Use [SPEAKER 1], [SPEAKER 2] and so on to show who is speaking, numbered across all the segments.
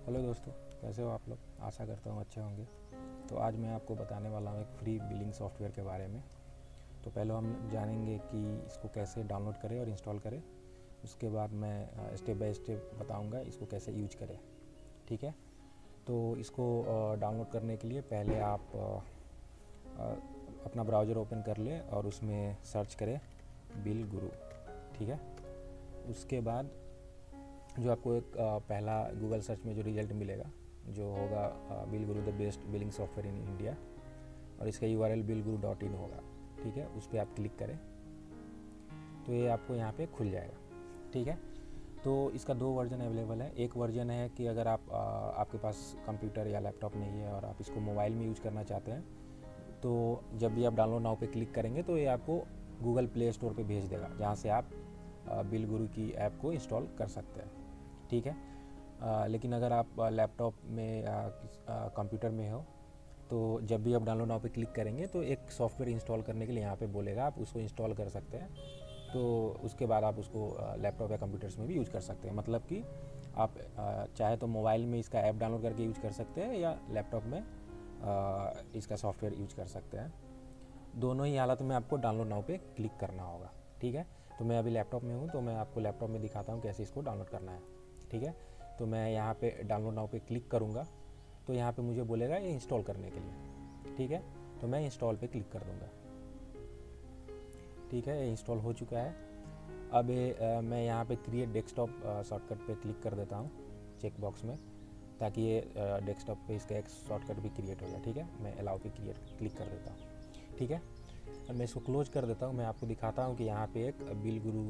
[SPEAKER 1] Hello दोस्तों, कैसे हो आप लोग। आशा करता हूँ अच्छे होंगे। तो आज मैं आपको बताने वाला हूँ एक फ्री बिलिंग सॉफ्टवेयर के बारे में। तो पहले हम जानेंगे कि इसको कैसे डाउनलोड करें और इंस्टॉल करें। उसके बाद मैं स्टेप बाय स्टेप बताऊँगा इसको कैसे यूज करें। ठीक है। तो इसको डाउनलोड करने के लिए पहले आप अपना ब्राउज़र ओपन कर लें और उसमें सर्च करें बिल गुरु। ठीक है। उसके बाद जो आपको एक पहला गूगल सर्च में जो रिज़ल्ट मिलेगा जो होगा bill Guru the best billing software in India, और इसका URL bilguru.in होगा। ठीक है, उस पर आप क्लिक करें तो ये आपको यहाँ पे खुल जाएगा। ठीक है। तो इसका 2 वर्जन अवेलेबल है। एक वर्जन है कि अगर आपके पास कंप्यूटर या लैपटॉप नहीं है और आप इसको मोबाइल में यूज करना चाहते हैं, तो जब भी आप डाउनलोड नाउ पे क्लिक करेंगे तो ये आपको गूगल प्ले स्टोर पे भेज देगा, जहाँ से आप बिल गुरु की ऐप को इंस्टॉल कर सकते हैं। ठीक है। लेकिन अगर आप लैपटॉप में या कंप्यूटर में हो तो जब भी आप डाउनलोड नाउ पे क्लिक करेंगे तो एक सॉफ्टवेयर इंस्टॉल करने के लिए यहाँ पे बोलेगा, आप उसको इंस्टॉल कर सकते हैं। तो उसके बाद आप उसको लैपटॉप या कंप्यूटर्स में भी यूज कर सकते हैं। मतलब कि आप चाहे तो मोबाइल में इसका ऐप डाउनलोड करके यूज कर सकते हैं या लैपटॉप में इसका सॉफ्टवेयर यूज कर सकते हैं। दोनों ही हालत में आपको डाउनलोड नाउ पे क्लिक करना होगा। ठीक है। तो मैं अभी लैपटॉप में हूँ तो मैं आपको लैपटॉप में दिखाता हूँ कैसे इसको डाउनलोड करना है। ठीक है। तो मैं यहाँ पे डाउनलोड नाउ पे क्लिक करूँगा तो यहाँ पे मुझे बोलेगा ये इंस्टॉल करने के लिए। ठीक है। तो मैं इंस्टॉल पे क्लिक कर दूँगा। ठीक है, ये इंस्टॉल हो चुका है। अब मैं यहाँ पे क्रिएट डेस्कटॉप शॉर्टकट पे क्लिक कर देता हूँ चेक बॉक्स में, ताकि ये डेस्कटॉप पे इसका एक शॉर्टकट भी क्रिएट हो जाए। ठीक है, मैं अलाउ पे क्लिक कर देता हूँ। ठीक है। अब मैं इसको क्लोज कर देता हूँ। मैं आपको दिखाता हूँ कि यहाँ पे एक बिल गुरु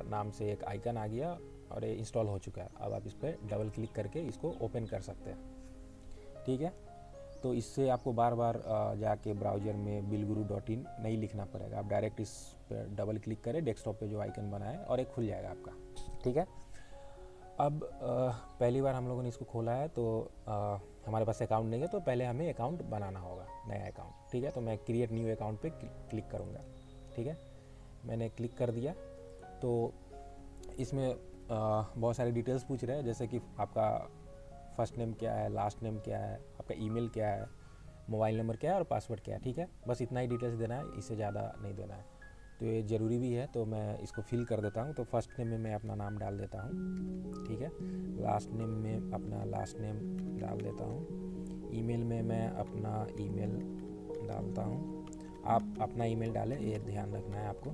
[SPEAKER 1] नाम से एक आइकन आ गया और ये इंस्टॉल हो चुका है। अब आप इस पर डबल क्लिक करके इसको ओपन कर सकते हैं। ठीक है। तो इससे आपको बार बार जाके ब्राउज़र में bilguru.in नहीं लिखना पड़ेगा। आप डायरेक्ट इस पर डबल क्लिक करें डेस्कटॉप पे जो आइकन बना है और एक खुल जाएगा आपका। ठीक है। अब पहली बार हम लोगों ने इसको खोला है तो हमारे पास अकाउंट नहीं है, तो पहले हमें अकाउंट बनाना होगा, नया अकाउंट। ठीक है। तो मैं क्रिएट न्यू अकाउंट पे क्लिक करूँगा। ठीक है, मैंने क्लिक कर दिया। तो इसमें बहुत सारी डिटेल्स पूछ रहे हैं, जैसे कि आपका फर्स्ट नेम क्या है, लास्ट नेम क्या है, आपका ईमेल क्या है, मोबाइल नंबर क्या है और पासवर्ड क्या है। ठीक है, बस इतना ही डिटेल्स देना है, इससे ज़्यादा नहीं देना है। तो ये ज़रूरी भी है, तो मैं इसको फिल कर देता हूँ। तो फर्स्ट नेम में मैं अपना नाम डाल देता हूँ। ठीक है। लास्ट नेम में अपना लास्ट नेम डाल देता हूँ। ईमेल में मैं अपना ईमेल डालता हूँ। आप अपना ईमेल डालें, ये ध्यान रखना है आपको।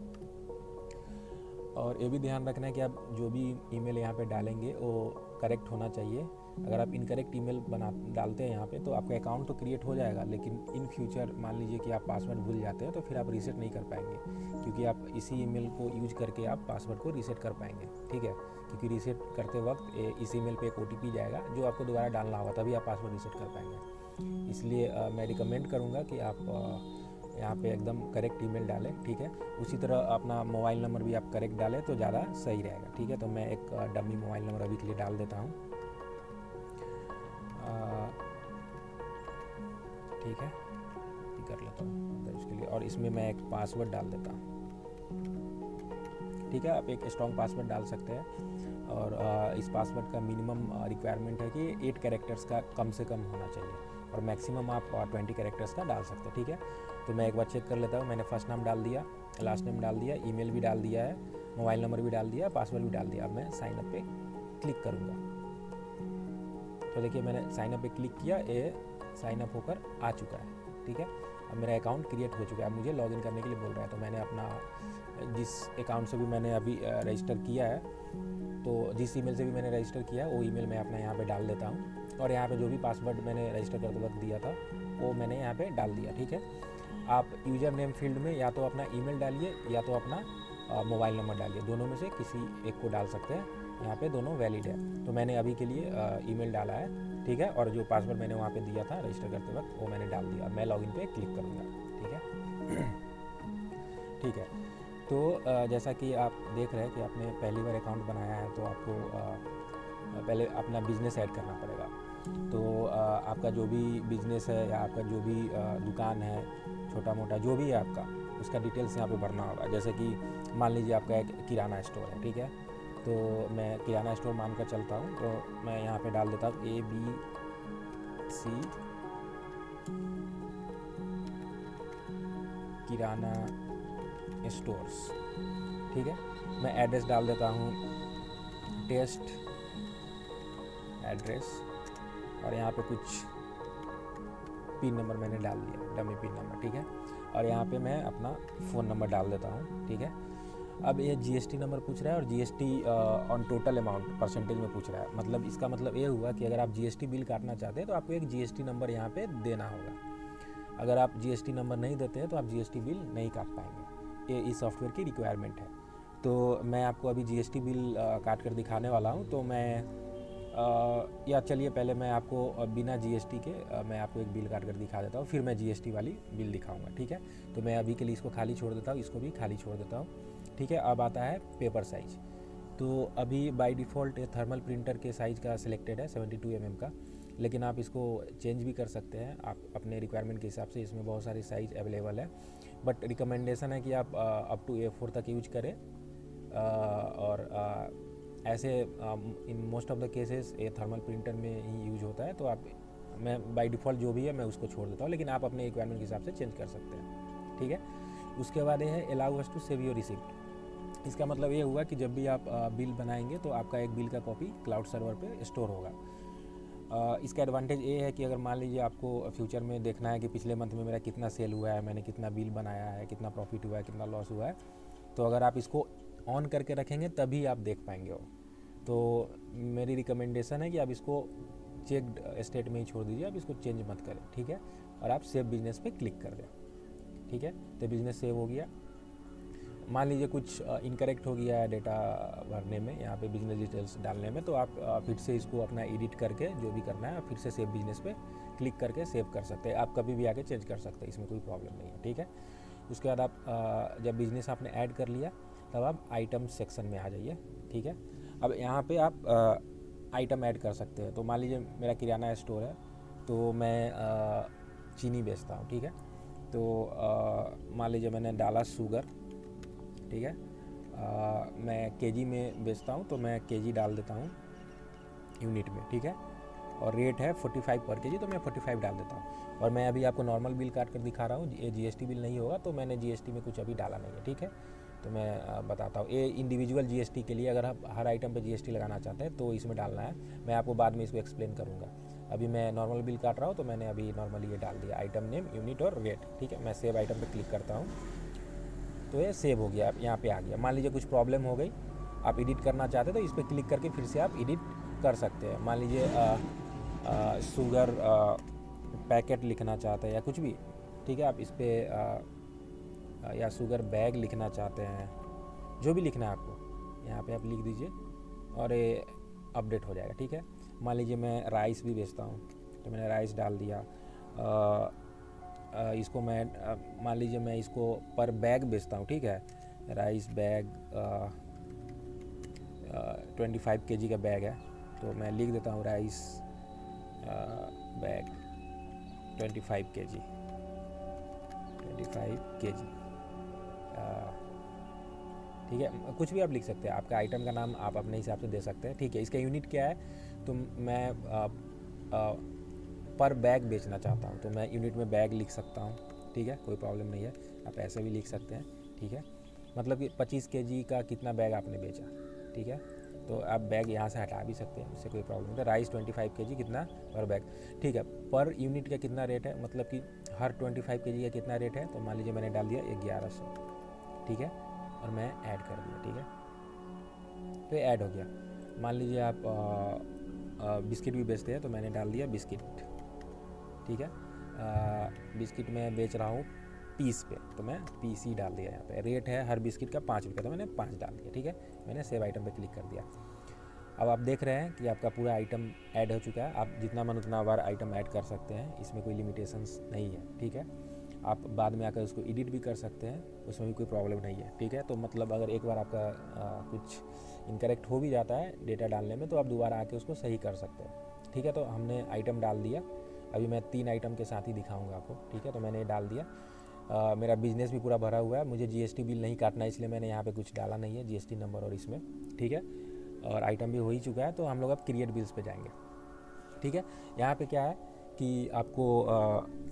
[SPEAKER 1] और ये भी ध्यान रखना है कि आप जो भी ईमेल यहाँ पे डालेंगे वो करेक्ट होना चाहिए। अगर आप इनकरेक्ट ईमेल डालते हैं यहाँ पे तो आपका अकाउंट तो क्रिएट हो जाएगा, लेकिन इन फ्यूचर मान लीजिए कि आप पासवर्ड भूल जाते हैं तो फिर आप रीसेट नहीं कर पाएंगे, क्योंकि आप इसी ईमेल को यूज करके आप पासवर्ड को रीसेट कर पाएंगे। ठीक है, क्योंकि रीसेट करते वक्त इस ईमेल पे एक OTP जाएगा जो आपको दोबारा डालना होगा, तभी आप पासवर्ड रीसेट कर पाएंगे। इसलिए मैं रिकमेंड करूँगा कि आप यहाँ पे एकदम करेक्ट ईमेल डालें। ठीक है। उसी तरह अपना मोबाइल नंबर भी आप करेक्ट डालें तो ज़्यादा सही रहेगा। ठीक है। तो मैं एक डमी मोबाइल नंबर अभी के लिए डाल देता हूँ। ठीक है, कर लेता हूँ इसके लिए, और इसमें मैं एक पासवर्ड डाल देता हूँ। ठीक है, आप एक स्ट्रॉन्ग पासवर्ड डाल सकते हैं, और इस पासवर्ड का मिनिमम रिक्वायरमेंट है कि 8 कैरेक्टर्स का कम से कम होना चाहिए, और मैक्सिमम आप 20 कैरेक्टर्स का डाल सकते हैं। ठीक है। तो मैं एक बार चेक कर लेता हूँ। मैंने फर्स्ट नाम डाल दिया, लास्ट नेम डाल दिया, ईमेल भी डाल दिया है, मोबाइल नंबर भी डाल दिया, पासवर्ड भी डाल दिया। अब मैं साइन अप पे क्लिक करूँगा। तो देखिए मैंने साइन अप पे क्लिक किया, ये साइन अप होकर आ चुका है। ठीक है, अब मेरा अकाउंट क्रिएट हो चुका है। मुझे लॉगिन करने के लिए बोल रहा है, तो मैंने अपना जिस अकाउंट से भी मैंने अभी रजिस्टर किया है, तो जिस ईमेल से भी मैंने रजिस्टर किया है वो ईमेल मैं अपना यहाँ पे डाल देता हूँ, और यहाँ पे जो भी पासवर्ड मैंने रजिस्टर करते वक्त दिया था वो मैंने यहाँ पे डाल दिया। ठीक है। आप यूज़र नेम फील्ड में या तो अपना ईमेल डालिए या तो अपना मोबाइल नंबर डालिए, दोनों में से किसी एक को डाल सकते हैं। यहाँ पे दोनों वैलिड है। तो मैंने अभी के लिए ईमेल डाला है। ठीक है, और जो पासवर्ड मैंने वहाँ पे दिया था रजिस्टर करते वक्त वो मैंने डाल दिया। मैं लॉगिन पे क्लिक करूँगा। ठीक है। ठीक है। तो जैसा कि आप देख रहे हैं कि आपने पहली बार अकाउंट बनाया है, तो आपको पहले अपना बिज़नेस ऐड करना पड़ेगा। तो आपका जो भी बिज़नेस है या आपका जो भी दुकान है, छोटा मोटा जो भी है आपका, उसका डिटेल्स यहाँ पे भरना होगा। जैसे कि मान लीजिए आपका एक किराना स्टोर है। ठीक है, तो मैं किराना स्टोर मानकर चलता हूँ, तो मैं यहाँ पे डाल देता हूँ ABC किराना स्टोर्स। ठीक है, मैं एड्रेस डाल देता हूँ टेस्ट एड्रेस, और यहाँ पे कुछ पिन नंबर मैंने डाल दिया, डमी पिन नंबर। ठीक है, और यहाँ पे मैं अपना फ़ोन नंबर डाल देता हूँ। ठीक है, अब ये जीएसटी नंबर पूछ रहा है, और GST on total amount percentage में पूछ रहा है। मतलब इसका मतलब ये हुआ कि अगर आप जीएसटी बिल काटना चाहते हैं तो आपको एक जीएसटी नंबर यहाँ पे देना होगा। अगर आप जीएसटी नंबर नहीं देते हैं तो आप जीएसटी बिल नहीं काट पाएंगे। ये इस सॉफ्टवेयर की रिक्वायरमेंट है। तो मैं आपको अभी जीएसटी बिल काट कर दिखाने वाला हूँ। तो मैं या चलिए पहले मैं आपको बिना जीएसटी के मैं आपको एक बिल काट कर दिखा देता हूँ, फिर मैं जीएसटी वाली बिल दिखाऊंगा। ठीक है, तो मैं अभी के लिए इसको खाली छोड़ देता हूँ, इसको भी खाली छोड़ देता हूँ। ठीक है, अब आता है पेपर साइज़। तो अभी बाय डिफ़ॉल्ट थर्मल प्रिंटर के साइज़ का सिलेक्टेड है 72 mm का, लेकिन आप इसको चेंज भी कर सकते हैं आप अपने रिक्वायरमेंट के हिसाब से। इसमें बहुत सारे साइज़ अवेलेबल है, बट रिकमेंडेशन है कि आप अप टू A4 तक यूज करें। और ऐसे in most of the cases ये थर्मल प्रिंटर में ही यूज होता है। तो आप, मैं बाय डिफ़ॉल्ट जो भी है मैं उसको छोड़ देता हूँ, लेकिन आप अपने रिक्वायरमेंट के हिसाब से चेंज कर सकते हैं। ठीक है, उसके बाद ये है allow us to save your receipt. इसका मतलब ये हुआ कि जब भी आप बिल बनाएंगे तो आपका एक बिल का कॉपी क्लाउड सर्वर पे स्टोर होगा। इसका एडवांटेज ये है कि अगर मान लीजिए आपको फ्यूचर में देखना है कि पिछले मंथ में मेरा कितना सेल हुआ है, मैंने कितना बिल बनाया है, कितना प्रॉफिट हुआ है, कितना लॉस हुआ है, तो अगर आप इसको ऑन करके रखेंगे तभी आप देख पाएंगे वो। तो मेरी रिकमेंडेशन है कि आप इसको चेक्ड स्टेट में ही छोड़ दीजिए, आप इसको चेंज मत करें। ठीक है, और आप सेव बिजनेस पे क्लिक कर दें। ठीक है, तो बिज़नेस सेव हो गया। मान लीजिए कुछ इनकरेक्ट हो गया है डेटा भरने में, यहाँ पे बिजनेस डिटेल्स डालने में, तो आप फिर से इसको अपना एडिट करके जो भी करना है फिर से सेव बिजनेस पे क्लिक करके सेव कर सकते हैं। आप कभी भी आके चेंज कर सकते हैं, इसमें कोई प्रॉब्लम नहीं है। ठीक है, उसके बाद आप जब बिज़नेस आपने ऐड कर लिया तब आप आइटम सेक्शन में आ जाइए। ठीक है, अब यहाँ पे आप आइटम ऐड कर सकते हैं। तो मान लीजिए मेरा किराना स्टोर है, तो मैं चीनी बेचता हूँ। ठीक है, तो मान लीजिए मैंने डाला शुगर। ठीक है, मैं केजी में बेचता हूँ, तो मैं केजी डाल देता हूँ यूनिट में। ठीक है, और रेट है 45 पर केजी, तो मैं 45 डाल देता हूँ। और मैं अभी आपको नॉर्मल बिल काट कर दिखा रहा हूँ, ये जीएसटी बिल नहीं होगा, तो मैंने जीएसटी में कुछ अभी डाला नहीं है। ठीक है, तो मैं बताता हूँ, ये इंडिविजुअल जीएसटी के लिए, अगर आप हर आइटम पे जीएसटी लगाना चाहते हैं तो इसमें डालना है। मैं आपको बाद में इसको एक्सप्लेन करूँगा। अभी मैं नॉर्मल बिल काट रहा हूँ, तो मैंने अभी नॉर्मली ये डाल दिया, आइटम नेम, यूनिट और रेट। ठीक है, मैं सेव आइटम पे क्लिक करता हूँ, तो ये सेव हो गया, यहाँ पे आ गया। मान लीजिए कुछ प्रॉब्लम हो गई, आप एडिट करना चाहते हैं तो इस पर क्लिक करके फिर से आप एडिट कर सकते हैं। मान लीजिए शुगर पैकेट लिखना चाहते हैं या कुछ भी। ठीक है, आप इस पर या शुगर बैग लिखना चाहते हैं, जो भी लिखना है आपको यहाँ पे आप लिख दीजिए और ये अपडेट हो जाएगा। ठीक है, मान लीजिए मैं राइस भी बेचता हूँ, तो मैंने राइस डाल दिया। इसको मैं मान लीजिए मैं इसको पर बैग बेचता हूँ। ठीक है, राइस बैग 25 kg का बैग है, तो मैं लिख देता हूँ राइस बैग 25 kg 25 kg। ठीक है, कुछ भी आप लिख सकते हैं, आपका आइटम का नाम आप अपने हिसाब से दे सकते हैं। ठीक है, इसका यूनिट क्या है, तो मैं पर बैग बेचना चाहता हूँ, तो मैं यूनिट में बैग लिख सकता हूँ। ठीक है, कोई प्रॉब्लम नहीं है, आप ऐसे भी लिख सकते हैं। ठीक है, मतलब कि 25 kg का कितना बैग आपने बेचा। ठीक है, तो आप बैग यहाँ से हटा भी सकते हैं, उससे कोई प्रॉब्लम नहीं है। राइस 25 kg कितना पर बैग। ठीक है, पर यूनिट का कितना रेट है, मतलब कि हर 25 kg का कितना रेट है, तो मान लीजिए मैंने डाल दिया 1100। ठीक है, और मैं ऐड कर दिया। ठीक है, तो ये ऐड हो गया। मान लीजिए आप बिस्किट भी बेचते हैं, तो मैंने डाल दिया बिस्किट। ठीक है, बिस्किट मैं बेच रहा हूँ पीस पे, तो मैं पीस ही डाल दिया। यहाँ पे रेट है हर बिस्किट का 5 रुपये, तो मैंने 5 डाल दिया। ठीक है, मैंने सेव आइटम पे क्लिक कर दिया। अब आप देख रहे हैं कि आपका पूरा आइटम ऐड हो चुका है। आप जितना मन उतना बार आइटम ऐड कर सकते हैं, इसमें कोई लिमिटेशंस नहीं है। ठीक है, आप बाद में आकर उसको एडिट भी कर सकते हैं, उसमें भी कोई प्रॉब्लम नहीं है। ठीक है, तो मतलब अगर एक बार आपका कुछ इनकरेक्ट हो भी जाता है डेटा डालने में, तो आप दोबारा आके उसको सही कर सकते हैं। ठीक है, तो हमने आइटम डाल दिया। अभी मैं 3 आइटम के साथ ही दिखाऊंगा आपको। ठीक है, तो मैंने डाल दिया। मेरा बिजनेस भी पूरा भरा हुआ है, मुझे जीएसटी बिल नहीं काटना है, इसलिए मैंने यहाँ पे कुछ डाला नहीं है जीएसटी नंबर और इसमें। ठीक है, और आइटम भी हो ही चुका है। तो हम लोग अब क्रिएट बिल्स पे जाएंगे, ठीक है। यहाँ पे क्या है कि आपको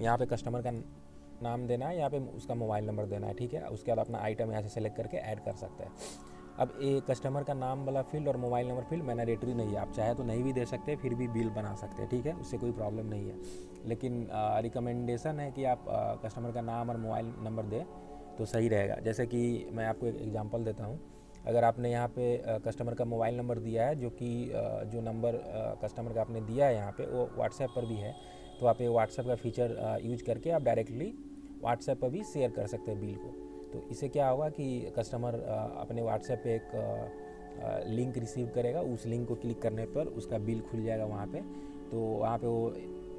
[SPEAKER 1] यहाँ पे कस्टमर का नाम देना है, यहाँ पे उसका मोबाइल नंबर देना है, ठीक है। उसके बाद अपना आइटम यहाँ से सेलेक्ट करके ऐड कर सकते हैं। अब ये कस्टमर का नाम वाला फील्ड और मोबाइल नंबर फील्ड मैंडेटरी नहीं है, आप चाहे तो नहीं भी दे सकते, फिर भी बिल बना सकते हैं, ठीक है, उससे कोई प्रॉब्लम नहीं है। लेकिन रिकमेंडेशन है कि आप कस्टमर का नाम और मोबाइल नंबर दें तो सही रहेगा। जैसे कि मैं आपको एक एग्जांपल देता हूँ। अगर आपने यहाँ पे कस्टमर का मोबाइल नंबर दिया है, जो कि जो नंबर कस्टमर का आपने दिया है यहाँ पे वो व्हाट्सएप पर भी है, तो आप ये व्हाट्सएप का फीचर यूज करके आप डायरेक्टली व्हाट्सएप पर भी शेयर कर सकते हैं बिल को। तो इससे क्या होगा कि कस्टमर अपने व्हाट्सएप पे एक लिंक रिसीव करेगा, उस लिंक को क्लिक करने पर उसका बिल खुल जाएगा वहाँ पे। तो वहाँ पे वो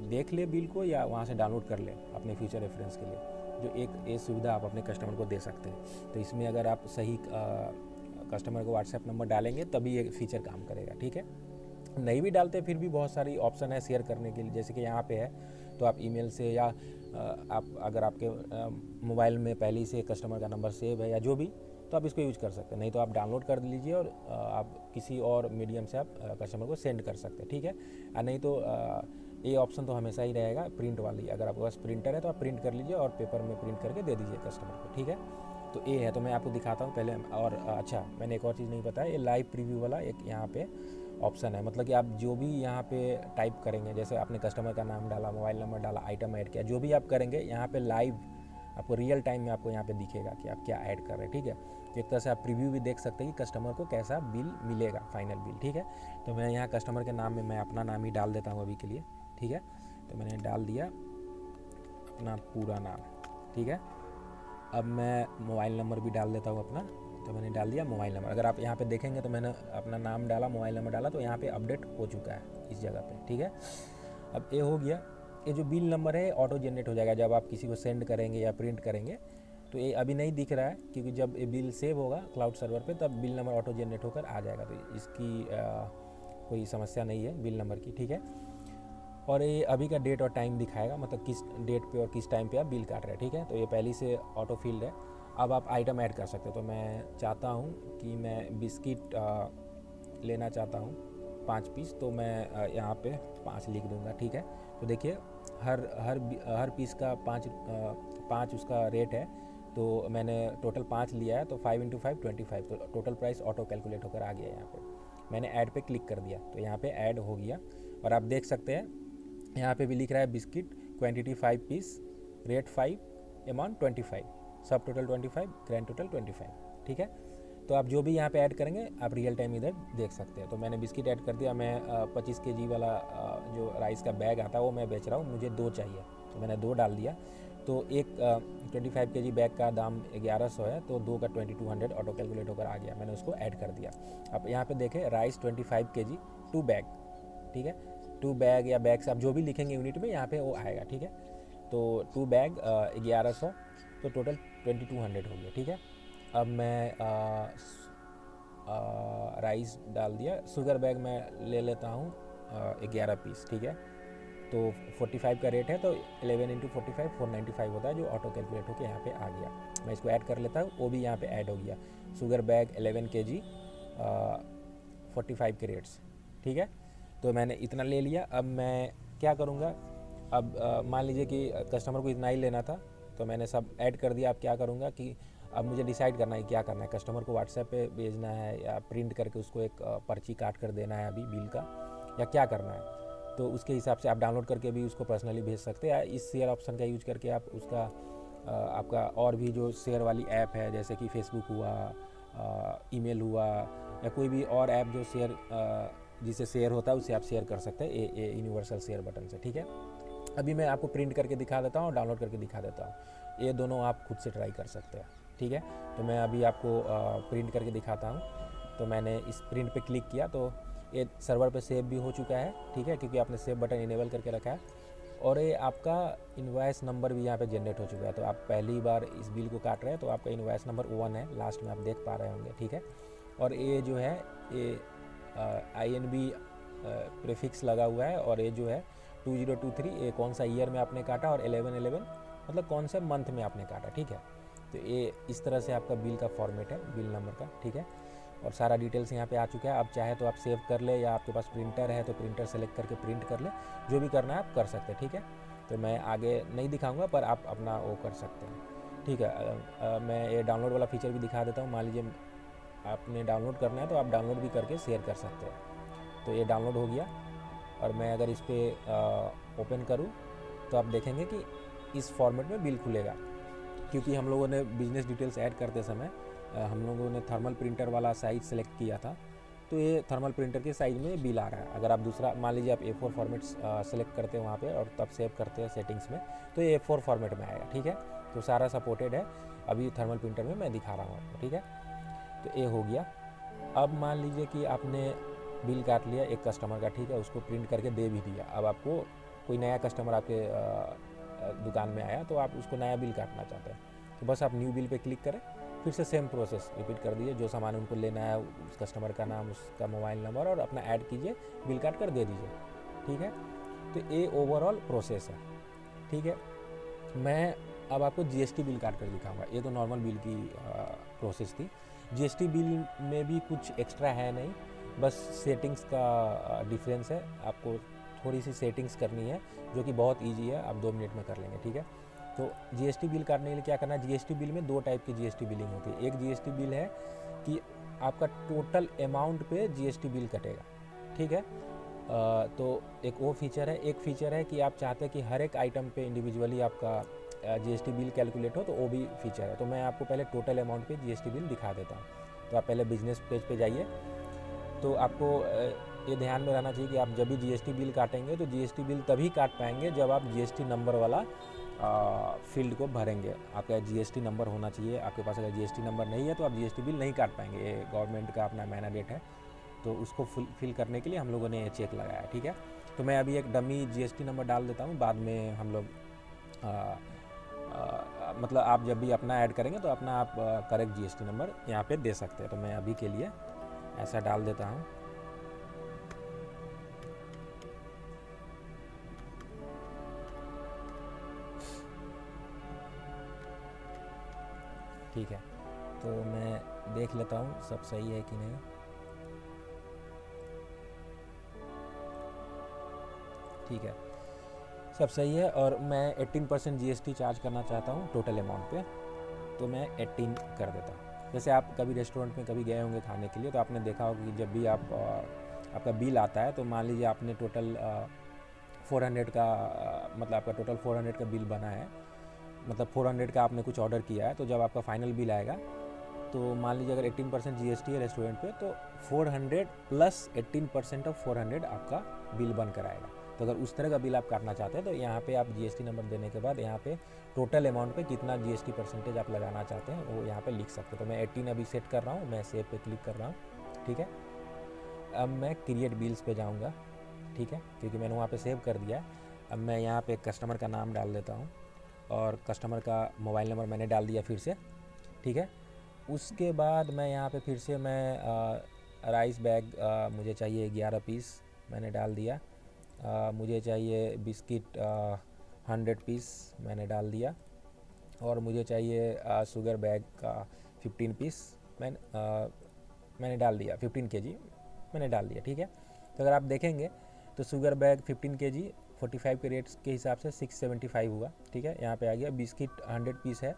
[SPEAKER 1] देख ले बिल को या वहाँ से डाउनलोड कर ले अपने फ्यूचर रेफरेंस के लिए, जो एक ये सुविधा आप अपने कस्टमर को दे सकते हैं। तो इसमें अगर आप सही कस्टमर को व्हाट्सएप नंबर डालेंगे तभी ये फीचर काम करेगा, ठीक है। नहीं भी डालते फिर भी बहुत सारी ऑप्शन है शेयर करने के लिए, जैसे कि यहाँ पे है तो आप ईमेल से या आप अगर आपके मोबाइल में पहले से कस्टमर का नंबर सेव है या जो भी, तो आप इसको यूज कर सकते हैं। नहीं तो आप डाउनलोड कर लीजिए और आप किसी और मीडियम से आप कस्टमर को सेंड कर सकते हैं, ठीक है। और नहीं तो ये ऑप्शन तो हमेशा ही रहेगा प्रिंट वाली, अगर आपके पास प्रिंटर है तो आप प्रिंट कर लीजिए और पेपर में प्रिंट करके दे दीजिए कस्टमर को, ठीक है। तो ये है, तो मैं आपको दिखाता हूँ पहले। और अच्छा, मैंने एक और चीज़ नहीं बताया, ये लाइव प्रीव्यू वाला एक यहाँ पे ऑप्शन है। मतलब कि आप जो भी यहाँ पे टाइप करेंगे, जैसे आपने कस्टमर का नाम डाला, मोबाइल नंबर डाला, आइटम ऐड किया, जो भी आप करेंगे यहाँ पे लाइव आपको रियल टाइम में आपको यहाँ पे दिखेगा कि आप क्या ऐड कर रहे हैं, ठीक है। तो एक तरह से आप प्रीव्यू भी देख सकते हैं कि कस्टमर को कैसा बिल मिलेगा, फाइनल बिल, ठीक है। तो मैं यहाँ कस्टमर के नाम में मैं अपना नाम ही डाल देता हूँ अभी के लिए, ठीक है। तो मैंने डाल दिया अपना पूरा नाम, ठीक है। अब मैं मोबाइल नंबर भी डाल देता हूँ अपना, तो मैंने डाल दिया मोबाइल नंबर। अगर आप यहाँ पे देखेंगे तो मैंने अपना नाम डाला, मोबाइल नंबर डाला, तो यहाँ पे अपडेट हो चुका है इस जगह पे, ठीक है। अब ये हो गया। ये जो बिल नंबर है ऑटो जनरेट हो जाएगा जब आप किसी को सेंड करेंगे या प्रिंट करेंगे। तो ये अभी नहीं दिख रहा है क्योंकि जब ये बिल सेव होगा क्लाउड सर्वर पे तब बिल नंबर ऑटो जनरेट होकर आ जाएगा। तो इसकी कोई समस्या नहीं है बिल नंबर की, ठीक है। और ये अभी का डेट और टाइम दिखाएगा, मतलब किस डेट पे और किस टाइम पे आप बिल काट रहे हैं, ठीक है। तो ये पहले से ऑटो फील्ड है। अब आप आइटम ऐड कर सकते हो। तो मैं चाहता हूँ कि मैं बिस्किट लेना चाहता हूँ 5 पीस, तो मैं यहाँ पे 5 लिख दूँगा, ठीक है। तो देखिए हर पीस का 5 उसका रेट है। तो मैंने टोटल 5 लिया है, तो 5 × 5 25, तो टोटल प्राइस ऑटो कैलकुलेट होकर आ गया। यहाँ पे मैंने ऐड पे क्लिक कर दिया तो यहाँ पे ऐड हो गया। और आप देख सकते हैं यहाँ पे भी लिख रहा है biscuit quantity 5 piece, rate 5, amount 25, सब टोटल 25, ग्रैंड टोटल 25, ठीक है। तो आप जो भी यहाँ पे ऐड करेंगे आप रियल टाइम इधर देख सकते हैं। तो मैंने बिस्किट ऐड कर दिया। मैं 25 kg वाला जो राइस का बैग आता है वो मैं बेच रहा हूँ, मुझे 2 चाहिए, तो मैंने 2 डाल दिया। तो एक 25 kg बैग का दाम 1100 है, तो 2 का 2200 ऑटो कैलकुलेट होकर आ गया। मैंने उसको ऐड कर दिया। अब यहाँ पे देखें राइस 25 kg 2 बैग, ठीक है। 2 बैग या बैग्स आप जो भी लिखेंगे यूनिट में यहाँ पे वो आएगा, ठीक है। तो 2 बैग 1100, तो टोटल 2200 हो गया, ठीक है। अब मैं राइस डाल दिया। शुगर बैग मैं ले लेता हूँ 11 पीस, ठीक है। तो 45 का रेट है, तो 11 × 45 495 होता है, जो ऑटो कैलकुलेट होकर यहाँ पे आ गया। मैं इसको ऐड कर लेता हूँ, वो भी यहाँ पे ऐड हो गया। शुगर बैग 11 kg 45 के रेट्स, ठीक है। तो मैंने इतना ले लिया। अब मैं क्या करूँगा, अब मान लीजिए कि कस्टमर को इतना ही लेना था, तो मैंने सब ऐड कर दिया। अब क्या करूँगा कि अब मुझे डिसाइड करना है क्या करना है, कस्टमर को व्हाट्सएप पे भेजना है या प्रिंट करके उसको एक पर्ची काट कर देना है अभी बिल का, या क्या करना है। तो उसके हिसाब से आप डाउनलोड करके भी उसको पर्सनली भेज सकते हैं। इस शेयर ऑप्शन का यूज करके आप उसका आपका और भी जो शेयर वाली ऐप है, जैसे कि फेसबुक हुआ, ईमेल हुआ, या कोई भी और ऐप जो शेयर जिसे शेयर होता है उसे आप शेयर कर सकते हैं ये यूनिवर्सल शेयर बटन से, ठीक है। अभी मैं आपको प्रिंट करके दिखा देता हूँ और डाउनलोड करके दिखा देता हूँ। ये दोनों आप खुद से ट्राई कर सकते हैं, ठीक है। तो मैं अभी आपको प्रिंट करके दिखाता हूँ। तो मैंने इस प्रिंट पे क्लिक किया तो ये सर्वर पे सेव भी हो चुका है, ठीक है, क्योंकि आपने सेव बटन इनेबल करके रखा है। और ये आपका इनवॉइस नंबर भी यहाँ पे जनरेट हो चुका है। तो आप पहली बार इस बिल को काट रहे हैं, तो आपका इनवॉइस नंबर 1 है, लास्ट में आप देख पा रहे होंगे, ठीक है। और ये जो है ये INB प्रीफिक्स लगा हुआ है। और ये जो है 2023 ये कौन सा ईयर में आपने काटा, और 11/11 मतलब कौन से मंथ में आपने काटा, ठीक है। तो ये इस तरह से आपका बिल का फॉर्मेट है बिल नंबर का, ठीक है। और सारा डिटेल्स यहाँ पे आ चुका है। अब चाहे तो आप सेव कर ले, या आपके पास प्रिंटर है तो प्रिंटर सेलेक्ट करके प्रिंट कर ले, जो भी करना है आप कर सकते हैं, ठीक है। तो मैं आगे नहीं दिखाऊंगा, पर आप अपना वो कर सकते हैं, ठीक है। मैं ये डाउनलोड वाला फीचर भी दिखा देता हूँ। मान लीजिए आपने डाउनलोड करना है तो आप डाउनलोड भी करके शेयर कर सकते हैं। तो ये डाउनलोड हो गया, और मैं अगर इस पर ओपन करूँ तो आप देखेंगे कि इस फॉर्मेट में बिल खुलेगा, क्योंकि हम लोगों ने बिजनेस डिटेल्स ऐड करते समय हम लोगों ने थर्मल प्रिंटर वाला साइज सेलेक्ट किया था, तो ये थर्मल प्रिंटर के साइज़ में बिल आ रहा है। अगर आप दूसरा मान लीजिए आप A4 फॉर्मेट सेलेक्ट करते हैं वहाँ पे और तब सेव करते हैं सेटिंग्स में, तो ये A4 फॉर्मेट में आएगा, ठीक है। तो सारा सपोर्टेड है अभी थर्मल प्रिंटर में, मैं दिखा रहा हूँ आपको, ठीक है। तो ये हो गया। अब मान लीजिए कि आपने बिल काट लिया एक कस्टमर का, ठीक है, उसको प्रिंट करके दे भी दिया। अब आपको कोई नया कस्टमर आपके दुकान में आया, तो आप उसको नया बिल काटना चाहते हैं, तो बस आप न्यू बिल पे क्लिक करें, फिर से सेम प्रोसेस रिपीट कर दीजिए। जो सामान उनको लेना है, उस कस्टमर का नाम, उसका मोबाइल नंबर और अपना ऐड कीजिए, बिल काट कर दे दीजिए, ठीक है। तो ये ओवरऑल प्रोसेस है, ठीक है। मैं अब आपको GST बिल काट कर दिखाऊंगा। ये तो नॉर्मल बिल की प्रोसेस थी। GST बिल में भी कुछ एक्स्ट्रा है नहीं, बस सेटिंग्स का डिफरेंस है। आपको थोड़ी सी सेटिंग्स करनी है, जो कि बहुत ईजी है, आप 2 मिनट में कर लेंगे, ठीक है। तो GST बिल काटने के लिए क्या करना है, GST बिल में 2 टाइप की GST बिलिंग होती है। एक GST बिल है कि आपका टोटल अमाउंट पे GST बिल कटेगा, ठीक है। तो एक वो फीचर है। एक फीचर है कि आप चाहते हैं कि हर एक आइटम पे इंडिविजुअली आपका GST बिल कैलकुलेट हो, तो वो भी फीचर है। तो मैं आपको पहले टोटल अमाउंट पे GST बिल दिखा देता हूँ। तो आप पहले बिजनेस पेज पे जाइए। तो आपको ये ध्यान में रहना चाहिए कि आप जब भी GST बिल काटेंगे तो GST बिल तभी काट पाएंगे जब आप GST नंबर वाला फील्ड को भरेंगे। आपका GST नंबर होना चाहिए। आपके पास अगर GST नंबर नहीं है तो आप GST बिल नहीं काट पाएंगे। ये गवर्नमेंट का अपना मैंडेट है, तो उसको फिल करने के लिए हम लोगों ने ये चेक लगाया है, ठीक है। तो मैं अभी एक डमी GST नंबर डाल देता हूँ, बाद में हम लोग मतलब आप जब भी अपना ऐड करेंगे तो अपना आप करेक्ट GST नंबर यहाँ पे दे सकते हैं। तो मैं अभी के लिए ऐसा डाल देता हूँ, ठीक है। तो मैं देख लेता हूँ सब सही है कि नहीं। ठीक है, सब सही है। और मैं 18% GST चार्ज करना चाहता हूँ टोटल अमाउंट पे, तो मैं 18 कर देता हूँ। जैसे आप कभी रेस्टोरेंट में कभी गए होंगे खाने के लिए, तो आपने देखा होगा कि जब भी आप आपका बिल आता है, तो मान लीजिए आपने टोटल 400 का मतलब आपका टोटल 400 का बिल बना है, मतलब 400 का आपने कुछ ऑर्डर किया है। तो जब आपका फाइनल बिल आएगा, तो मान लीजिए अगर 18% GST है रेस्टोरेंट पे, तो 400 प्लस 18% ऑफ 400 आपका बिल बन कर आएगा। तो अगर उस तरह का बिल आप काटना चाहते हैं, तो यहाँ पे आप GST नंबर देने के बाद यहाँ पे टोटल अमाउंट पे कितना GST परसेंटेज आप लगाना चाहते हैं वो यहाँ पे लिख सकते हैं। तो मैं 18 अभी सेट कर रहा हूँ, मैं सेव पे क्लिक कर रहा हूँ, ठीक है। अब मैं क्रिएट बिल्स पे जाऊँगा, ठीक है, क्योंकि मैंने वहाँ पे सेव कर दिया है। अब मैं यहाँ पे कस्टमर का नाम डाल देता हूँ और कस्टमर का मोबाइल नंबर मैंने डाल दिया फिर से, ठीक है। उसके बाद मैं यहाँ पे फिर से मैं राइस बैग मुझे चाहिए 11 पीस, मैंने डाल दिया। मुझे चाहिए बिस्किट 100 पीस, मैंने डाल दिया। और मुझे चाहिए शुगर बैग का 15 पीस, मैंने डाल दिया। 15 kg मैंने डाल दिया, ठीक है। तो अगर आप देखेंगे तो शुगर बैग 15 kg 45 के रेट्स के हिसाब से 675 हुआ, ठीक है, यहाँ पे आ गया। बिस्किट 100 पीस है,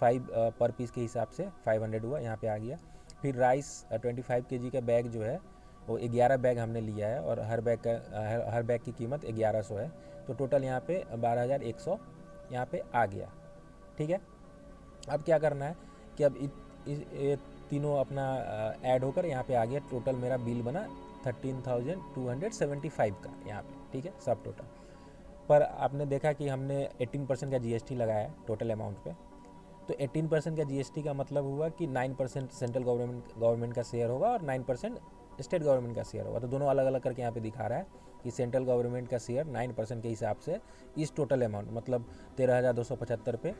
[SPEAKER 1] 5 पर पीस के हिसाब से 500 हुआ, यहाँ पे आ गया। फिर राइस 25 kg का बैग जो है वो 11 बैग हमने लिया है, और हर बैग की कीमत 1100 है। तो टोटल यहाँ पे 12,100 यहाँ पे आ गया, ठीक है। अब क्या करना है कि अब ये तीनों अपना ऐड होकर यहाँ पे आ गया। टोटल मेरा बिल बना 13,275 का यहाँ पे, ठीक है, सब टोटल। पर आपने देखा कि हमने 18% का GST लगाया है टोटल अमाउंट पे। तो 18% का GST का मतलब हुआ कि 9% सेंट्रल गवर्नमेंट का शेयर होगा और 9% स्टेट गवर्नमेंट का शेयर होगा। तो दोनों अलग अलग करके यहाँ पे दिखा रहा है कि सेंट्रल गवर्नमेंट का शेयर 9% के हिसाब से इस टोटल अमाउंट मतलब 13,275 पे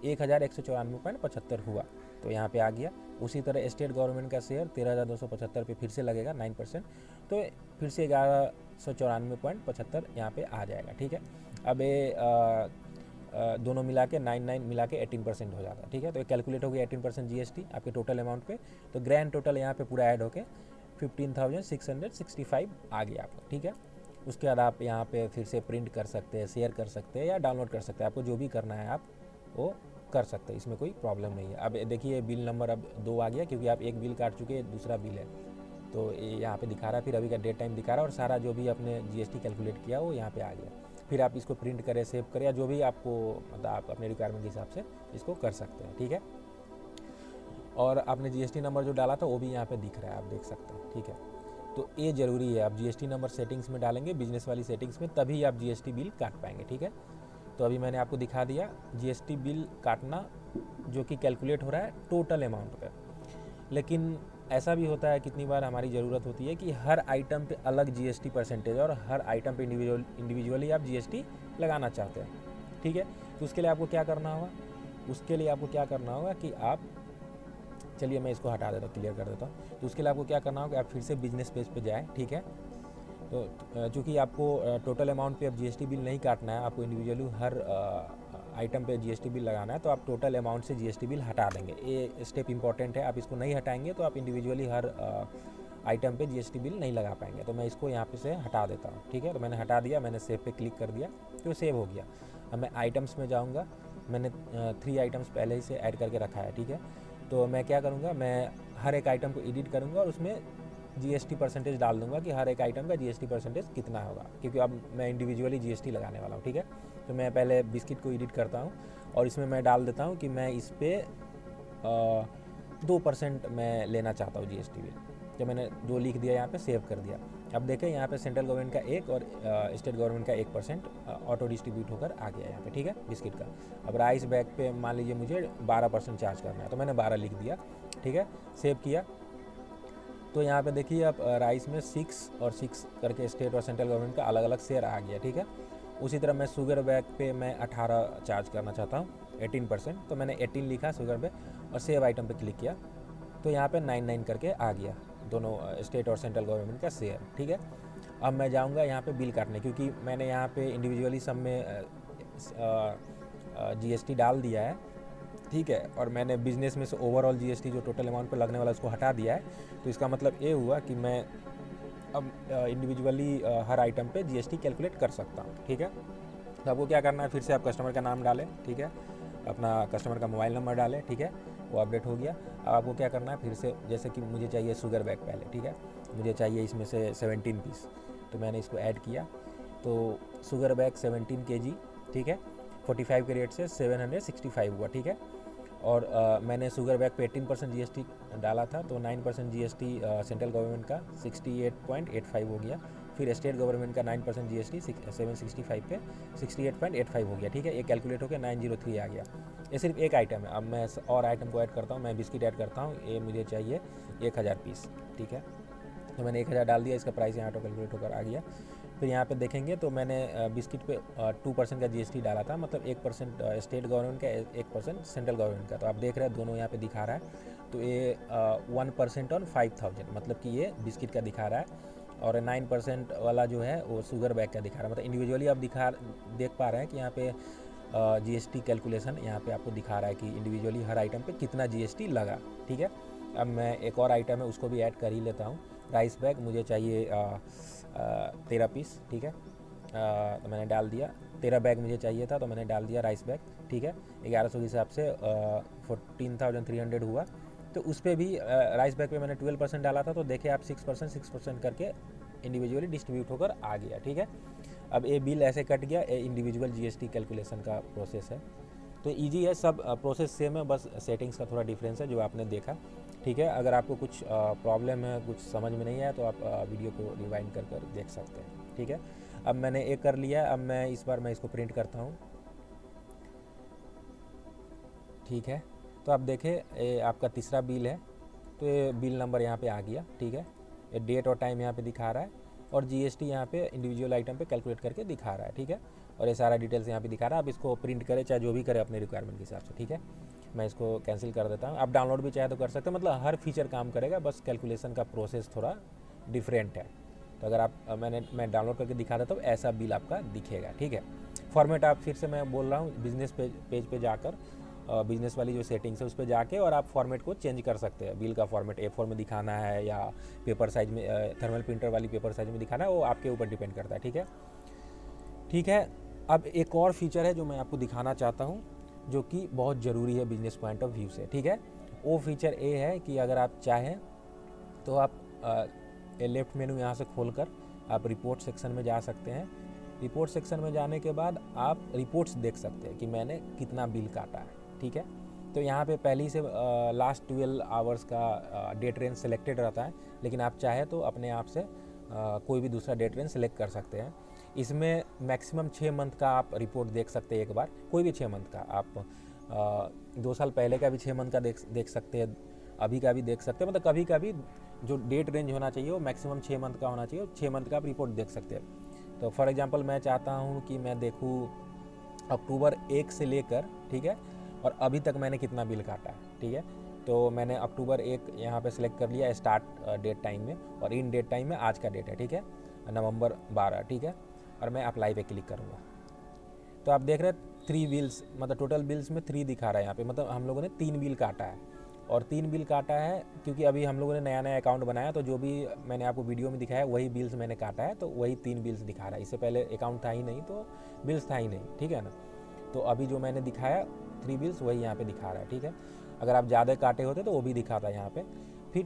[SPEAKER 1] 1,194.75 हुआ, तो यहाँ पे आ गया। उसी तरह स्टेट गवर्नमेंट का शेयर 13,275 पे फिर से लगेगा 9%, तो फिर से 1194.75 यहाँ पे आ जाएगा, ठीक है। अब ये दोनों मिला के 99 मिला के 18% हो जाता है, ठीक है। तो ये कैलकुलेट हो गया 18% जीएसटी आपके टोटल अमाउंट पे। तो ग्रैंड टोटल यहाँ पे पूरा ऐड होके 15,665 आ गया आपका, ठीक है। उसके बाद आप यहाँ पे फिर से प्रिंट कर सकते हैं, शेयर कर सकते हैं या डाउनलोड कर सकते हैं, आपको जो भी करना है आप वो कर सकते हैं, इसमें कोई प्रॉब्लम नहीं है। अब देखिए बिल नंबर अब 2 आ गया, क्योंकि आप एक बिल काट चुके हैं, दूसरा बिल है, तो ये यहाँ पे दिखा रहा है, फिर अभी का डेट टाइम दिखा रहा है और सारा जो भी आपने जीएसटी कैलकुलेट किया वो यहाँ पे आ गया। फिर आप इसको प्रिंट करें, सेव करें या जो भी आपको मतलब आप अपने रिक्वायरमेंट के हिसाब से इसको कर सकते हैं, ठीक है। और आपने जीएसटी नंबर जो डाला था वो भी यहाँ पे दिख रहा है, आप देख सकते हैं, ठीक है। तो ये ज़रूरी है, आप जीएसटी नंबर सेटिंग्स में डालेंगे, बिजनेस वाली सेटिंग्स में, तभी आप जीएसटी बिल काट पाएंगे, ठीक है। तो अभी मैंने आपको दिखा दिया जीएसटी बिल काटना, जो कि कैलकुलेट हो रहा है टोटल अमाउंट पे। लेकिन ऐसा भी होता है, कितनी बार हमारी ज़रूरत होती है कि हर आइटम पे अलग जीएसटी परसेंटेज और हर आइटम पे इंडिविजुअली आप जीएसटी लगाना चाहते हैं, ठीक है। तो उसके लिए आपको क्या करना होगा, कि आप, चलिए मैं इसको हटा देता हूँ, क्लियर कर देता हूँ। तो उसके लिए आपको क्या करना होगा, आप फिर से बिजनेस पेज पे जाएँ, ठीक है। तो चूँकि आपको टोटल अमाउंट पे अब जीएसटी बिल नहीं काटना है, आपको इंडिविजुअली हर आइटम पे जीएसटी बिल लगाना है, तो आप टोटल अमाउंट से जीएसटी बिल हटा देंगे। ये स्टेप इंपॉर्टेंट है, आप इसको नहीं हटाएंगे तो आप इंडिविजुअली हर आइटम पे जीएसटी बिल नहीं लगा पाएंगे। तो मैं इसको यहाँ पे से हटा देता हूँ, ठीक है। तो मैंने हटा दिया, मैंने सेव पे क्लिक कर दिया, तो सेव हो गया। अब मैं आइटम्स में जाऊँगा, मैंने 3 आइटम्स पहले ही से ऐड करके रखा है, ठीक है। तो मैं क्या करूँगा, मैं हर एक आइटम को एडिट करूँगा और उसमें जीएसटी परसेंटेज डाल दूंगा कि हर एक आइटम का जीएसटी परसेंटेज कितना होगा, क्योंकि अब मैं इंडिविजुअली जीएसटी लगाने वाला हूँ, ठीक है। तो मैं पहले बिस्किट को एडिट करता हूँ और इसमें मैं डाल देता हूँ कि मैं इस पर 2% मैं लेना चाहता हूँ जीएसटी बिल। तो मैंने 2 लिख दिया, यहाँ पे सेव कर दिया। अब देखें यहाँ पे सेंट्रल गवर्नमेंट का 1 और स्टेट गवर्नमेंट का 1% ऑटो डिस्ट्रीब्यूट होकर आ गया यहाँ पे, ठीक है, बिस्किट का। अब राइस बैग पे मान लीजिए मुझे 12% चार्ज करना है, तो मैंने 12 लिख दिया, ठीक है, सेव किया। तो यहाँ पे देखिए आप राइस में 6 और 6 करके स्टेट और सेंट्रल गवर्नमेंट का अलग अलग शेयर आ गया, ठीक है। उसी तरह मैं शुगर बैग पे मैं 18 चार्ज करना चाहता हूँ, 18%, तो मैंने 18 लिखा शुगर पे और सेव आइटम पे क्लिक किया, तो यहाँ पे 99 करके आ गया दोनों स्टेट और सेंट्रल गवर्नमेंट का शेयर, ठीक है। अब मैं जाऊँगा यहाँ पे बिल काटने, क्योंकि मैंने यहाँ पे इंडिविजुअली सब में जीएसटी डाल दिया है, ठीक है, और मैंने बिजनेस में से ओवरऑल जीएसटी जो टोटल अमाउंट पर लगने वाला उसको हटा दिया है। तो इसका मतलब ये हुआ कि मैं अब इंडिविजुअली हर आइटम पे जीएसटी कैलकुलेट कर सकता हूँ, ठीक है। तो आपको क्या करना है, फिर से आप कस्टमर का नाम डालें, ठीक है, अपना कस्टमर का मोबाइल नंबर डालें, ठीक है, वो अपडेट हो गया। अब आपको क्या करना है, फिर से जैसे कि मुझे चाहिए शुगर बैग पहले, ठीक है, मुझे चाहिए इसमें से 17 पीस, तो मैंने इसको ऐड किया। तो शुगर बैग 17 kg, ठीक है, 45 के रेट से 765 हुआ, ठीक है। और मैंने शुगर बैग पे 18% जीएसटी डाला था, तो 9% जीएसटी सेंट्रल गवर्नमेंट का 68.85 हो गया। फिर स्टेट गवर्नमेंट का 9% जीएसटी 765 पे 68.85 हो गया, ठीक है। ये कैलकुलेट होकर 903 आ गया। ये सिर्फ एक आइटम है। अब मैं और आइटम को ऐड करता हूँ, मैं बिस्किट ऐड करता हूँ, ये मुझे चाहिए 1000 पीस, ठीक है। तो मैंने 1000 डाल दिया, इसका प्राइस यहाँ ऑटो कैलकुलेट होकर आ गया। फिर यहाँ पे देखेंगे तो मैंने बिस्किट पे 2% का जीएसटी डाला था, मतलब 1% स्टेट गवर्नमेंट का, 1% सेंट्रल गवर्नमेंट का। तो आप देख रहे हैं दोनों यहाँ पे दिखा रहा है। तो ये 1% ऑन 5000, मतलब कि ये बिस्किट का दिखा रहा है, और 9% वाला जो है वो शुगर बैग का दिखा रहा है। मतलब इंडिविजुअली आप देख पा रहे हैं कि यहाँ पे जीएसटी कैलकुलेशन यहाँ पे आपको दिखा रहा है कि इंडिविजुअली हर आइटम पे कितना जीएसटी लगा, ठीक है। अब मैं एक और आइटम है उसको भी ऐड कर ही लेता हूँ। राइस बैग मुझे चाहिए 13 पीस, ठीक है, तो मैंने डाल दिया। 13 बैग मुझे चाहिए था, तो मैंने डाल दिया राइस बैग, ठीक है। 1100 के हिसाब से 14,300 हुआ। तो उस पर भी राइस बैग पे मैंने 12% डाला था, तो देखिए आप 6% करके इंडिविजुअली डिस्ट्रीब्यूट होकर आ गया, ठीक है। अब ये बिल ऐसे कट गया, ये इंडिविजुअल जीएसटी कैलकुलेशन का प्रोसेस है। तो इजी है, सब प्रोसेस सेम है, बस सेटिंग्स का थोड़ा डिफरेंस है जो आपने देखा, ठीक है। अगर आपको कुछ प्रॉब्लम है, कुछ समझ में नहीं आया, तो आप वीडियो को रिवाइंड कर देख सकते हैं, ठीक है। अब मैंने एक कर लिया, अब मैं इस बार मैं इसको प्रिंट करता हूँ, ठीक है। तो आप देखें ये आपका तीसरा बिल है, तो ये बिल नंबर यहाँ पे आ गया, ठीक है। ये डेट और टाइम यहाँ पे दिखा रहा है, और जीएसटी यहाँ पे इंडिविजुअल आइटम पे कैलकुलेट करके दिखा रहा है, ठीक है। और ये सारा डिटेल्स यहाँ पे दिखा रहा है। आप इसको प्रिंट करें चाहे जो भी करें अपने रिक्वायरमेंट के हिसाब से, ठीक है। मैं इसको कैंसिल कर देता हूँ। आप डाउनलोड भी चाहे तो कर सकते हैं, मतलब हर फीचर काम करेगा, बस कैलकुलेशन का प्रोसेस थोड़ा डिफरेंट है। तो अगर आप मैं डाउनलोड करके दिखा देता हूँ, ऐसा बिल आपका दिखेगा, ठीक है। फॉर्मेट आप फिर से मैं बोल रहा हूँ, बिजनेस पेज पे जाकर बिजनेस वाली जो सेटिंग्स है उस पर जाके और आप फॉर्मेट को चेंज कर सकते हैं। बिल का फॉर्मेट A4 में दिखाना है या पेपर साइज में, थर्मल प्रिंटर वाली पेपर साइज में दिखाना है, वो आपके ऊपर डिपेंड करता है। ठीक है, ठीक है। अब एक और फीचर है जो मैं आपको दिखाना चाहता हूँ, जो कि बहुत ज़रूरी है बिजनेस पॉइंट ऑफ व्यू से। ठीक है, वो फीचर ये है कि अगर आप चाहें तो आप लेफ्ट मेनू यहाँ से खोलकर आप रिपोर्ट सेक्शन में जा सकते हैं। रिपोर्ट सेक्शन में जाने के बाद आप रिपोर्ट्स देख सकते हैं कि मैंने कितना बिल काटा है। ठीक है, तो यहाँ पे पहले से लास्ट 12 आवर्स का डेट रेंज सेलेक्टेड रहता है, लेकिन आप चाहे तो अपने आप से कोई भी दूसरा डेट रेंज सेलेक्ट कर सकते हैं। इसमें मैक्सिमम 6 मंथ का आप रिपोर्ट देख सकते हैं एक बार, कोई भी 6 मंथ का। आप 2 साल पहले का भी 6 मंथ का देख सकते हैं, अभी का भी देख सकते हैं। मतलब कभी कभी जो डेट रेंज होना चाहिए वो मैक्सिमम 6 मंथ का होना चाहिए, 6 मंथ का आप रिपोर्ट देख सकते हैं। तो फॉर एग्जांपल मैं चाहता हूँ कि मैं देखूँ अक्टूबर 1 से लेकर, ठीक है, और अभी तक मैंने कितना बिल काटा है। ठीक है, तो मैंने अक्टूबर 1 यहाँ पे सिलेक्ट कर लिया स्टार्ट डेट टाइम में, और इन डेट टाइम में आज का डेट है। ठीक है, नवंबर 12। ठीक है, और मैं अप्लाई पे क्लिक करूँगा तो आप देख रहे हैं 3 बिल्स, मतलब टोटल बिल्स में 3 दिखा रहा है यहाँ पे। मतलब हम लोगों ने 3 बिल काटा है, और 3 बिल काटा है क्योंकि अभी हम लोगों ने नया नया अकाउंट बनाया, तो जो भी मैंने आपको वीडियो में दिखाया वही बिल्स मैंने काटा है, तो वही 3 बिल्स दिखा रहा है। इससे पहले अकाउंट था ही नहीं तो बिल्स था ही नहीं। ठीक है ना, तो अभी जो मैंने दिखाया 3 बिल्स वही यहाँ पे दिखा रहा है। ठीक है, अगर आप ज़्यादा काटे होते तो वो भी दिखाता है यहाँ पे। फिर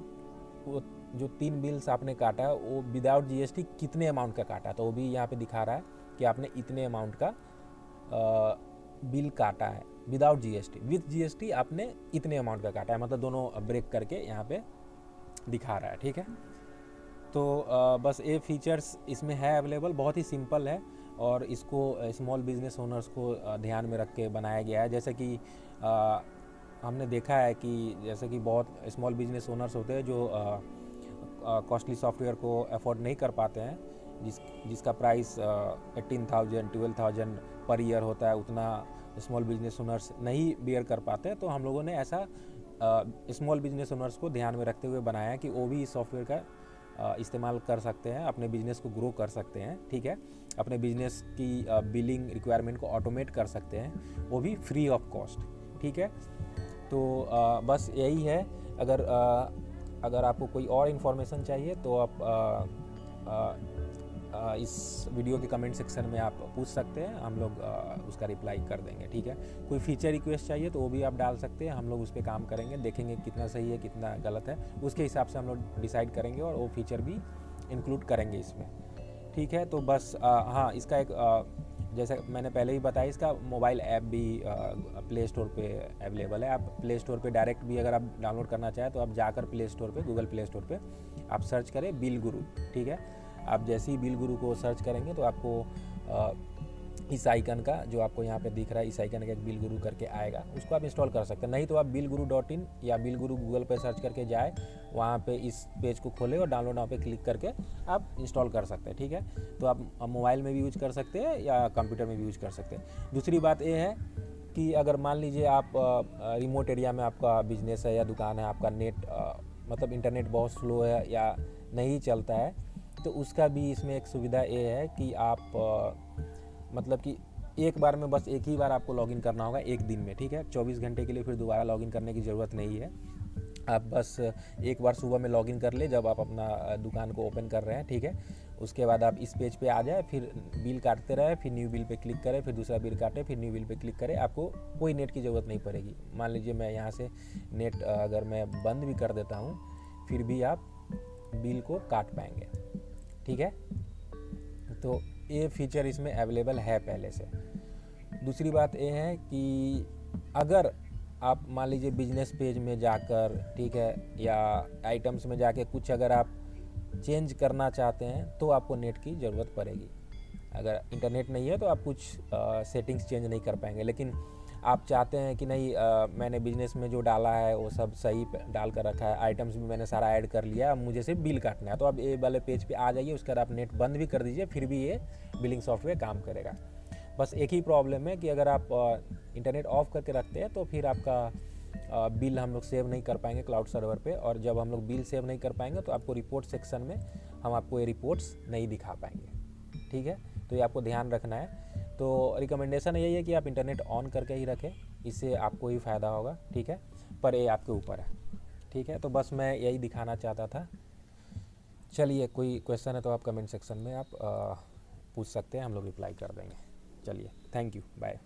[SPEAKER 1] वो जो 3 बिल्स आपने काटा है वो विदाउट GST कितने अमाउंट का काटा है, तो वो भी यहाँ पे दिखा रहा है कि आपने इतने अमाउंट का बिल काटा है विदाउट GST। विथ GST आपने इतने अमाउंट का काटा है, मतलब दोनों ब्रेक करके यहाँ पे दिखा रहा है। ठीक है, तो बस ये फीचर्स इसमें है अवेलेबल, बहुत ही सिंपल है, और इसको स्मॉल बिजनेस ओनर्स को ध्यान में रख के बनाया गया है। जैसे कि हमने देखा है कि जैसे कि बहुत स्मॉल बिजनेस ओनर्स होते हैं जो कॉस्टली सॉफ्टवेयर को अफोर्ड नहीं कर पाते हैं, जिसका प्राइस 18,000 12,000 पर ईयर होता है, उतना स्मॉल बिजनेस ओनर्स नहीं बियर कर पाते हैं। तो हम लोगों ने ऐसा स्मॉल बिजनेस ओनर्स को ध्यान में रखते हुए बनाया है कि वो भी इस सॉफ्टवेयर का इस्तेमाल कर सकते हैं, अपने बिजनेस को ग्रो कर सकते हैं। ठीक है, अपने बिजनेस की बिलिंग रिक्वायरमेंट को ऑटोमेट कर सकते हैं, वो भी फ्री ऑफ कॉस्ट। ठीक है, तो बस यही है। अगर आपको कोई और इन्फॉर्मेशन चाहिए तो आप इस वीडियो के कमेंट सेक्शन में आप पूछ सकते हैं, हम लोग उसका रिप्लाई कर देंगे। ठीक है, कोई फीचर रिक्वेस्ट चाहिए तो वो भी आप डाल सकते हैं, हम लोग उस पर काम करेंगे, देखेंगे कितना सही है कितना गलत है, उसके हिसाब से हम लोग डिसाइड करेंगे और वो फीचर भी इंक्लूड करेंगे इसमें। ठीक है, तो बस हाँ, इसका एक जैसे मैंने पहले ही बताया, इसका मोबाइल ऐप भी प्ले स्टोर पे अवेलेबल है। आप प्ले स्टोर पे डायरेक्ट भी अगर आप डाउनलोड करना चाहें तो आप जाकर प्ले स्टोर पे, गूगल प्ले स्टोर पे आप सर्च करें बिल गुरु। ठीक है, आप जैसे ही बिल गुरु को सर्च करेंगे तो आपको इस आइकन का, जो आपको यहाँ पे दिख रहा है, इस आइकन का एक बिल गुरु करके आएगा, उसको आप इंस्टॉल कर सकते हैं। नहीं तो आप bilguru.in या बिल गुरु गूगल पे सर्च करके जाए, वहाँ पे इस पेज को खोले और डाउनलोड नाउ पे क्लिक करके आप इंस्टॉल कर सकते हैं। ठीक है, तो आप मोबाइल में भी यूज कर सकते हैं या कंप्यूटर में भी यूज कर सकते हैं। दूसरी बात ये है कि अगर मान लीजिए आप रिमोट एरिया में आपका बिजनेस है या दुकान है, आपका नेट मतलब इंटरनेट बहुत स्लो है या नहीं चलता है, तो उसका भी इसमें एक सुविधा ये है कि आप मतलब कि एक बार में बस एक ही बार आपको लॉगिन करना होगा एक दिन में। ठीक है, 24 घंटे के लिए फिर दोबारा लॉगिन करने की ज़रूरत नहीं है। आप बस एक बार सुबह में लॉगिन कर ले जब आप अपना दुकान को ओपन कर रहे हैं। ठीक है, उसके बाद आप इस पेज पे आ जाए, फिर बिल काटते रहे, फिर न्यू बिल पे क्लिक करें, फिर दूसरा बिल काटे, फिर न्यू बिल पे क्लिक करें। आपको कोई नेट की ज़रूरत नहीं पड़ेगी। मान लीजिए मैं यहाँ से नेट अगर मैं बंद भी कर देता हूँ, फिर भी आप बिल को काट पाएंगे। ठीक है, तो ये फीचर इसमें अवेलेबल है पहले से। दूसरी बात ये है कि अगर आप मान लीजिए बिजनेस पेज में जाकर, ठीक है, या आइटम्स में जाके कुछ अगर आप चेंज करना चाहते हैं तो आपको नेट की ज़रूरत पड़ेगी। अगर इंटरनेट नहीं है तो आप कुछ सेटिंग्स चेंज नहीं कर पाएंगे। लेकिन आप चाहते हैं कि नहीं, मैंने बिजनेस में जो डाला है वो सब सही डाल कर रखा है, आइटम्स भी मैंने सारा ऐड कर लिया, अब मुझे सिर्फ बिल काटना है, तो आप ये वाले पेज पे आ जाइए। उसके बाद आप नेट बंद भी कर दीजिए, फिर भी ये बिलिंग सॉफ्टवेयर काम करेगा। बस एक ही प्रॉब्लम है कि अगर आप इंटरनेट ऑफ करके रखते हैं तो फिर आपका बिल हम लोग सेव नहीं कर पाएंगे क्लाउड सर्वर पे, और जब हम लोग बिल सेव नहीं कर पाएंगे तो आपको रिपोर्ट सेक्शन में हम आपको ये रिपोर्ट्स नहीं दिखा पाएंगे। ठीक है, तो ये आपको ध्यान रखना है। तो रिकमेंडेशन यही है कि आप इंटरनेट ऑन करके ही रखें, इससे आपको ही फ़ायदा होगा, ठीक है, पर ये आपके ऊपर है, ठीक है। तो बस मैं यही दिखाना चाहता था। चलिए, कोई क्वेश्चन है तो आप कमेंट सेक्शन में आप पूछ सकते हैं, हम लोग रिप्लाई कर देंगे। चलिए, थैंक यू, बाय।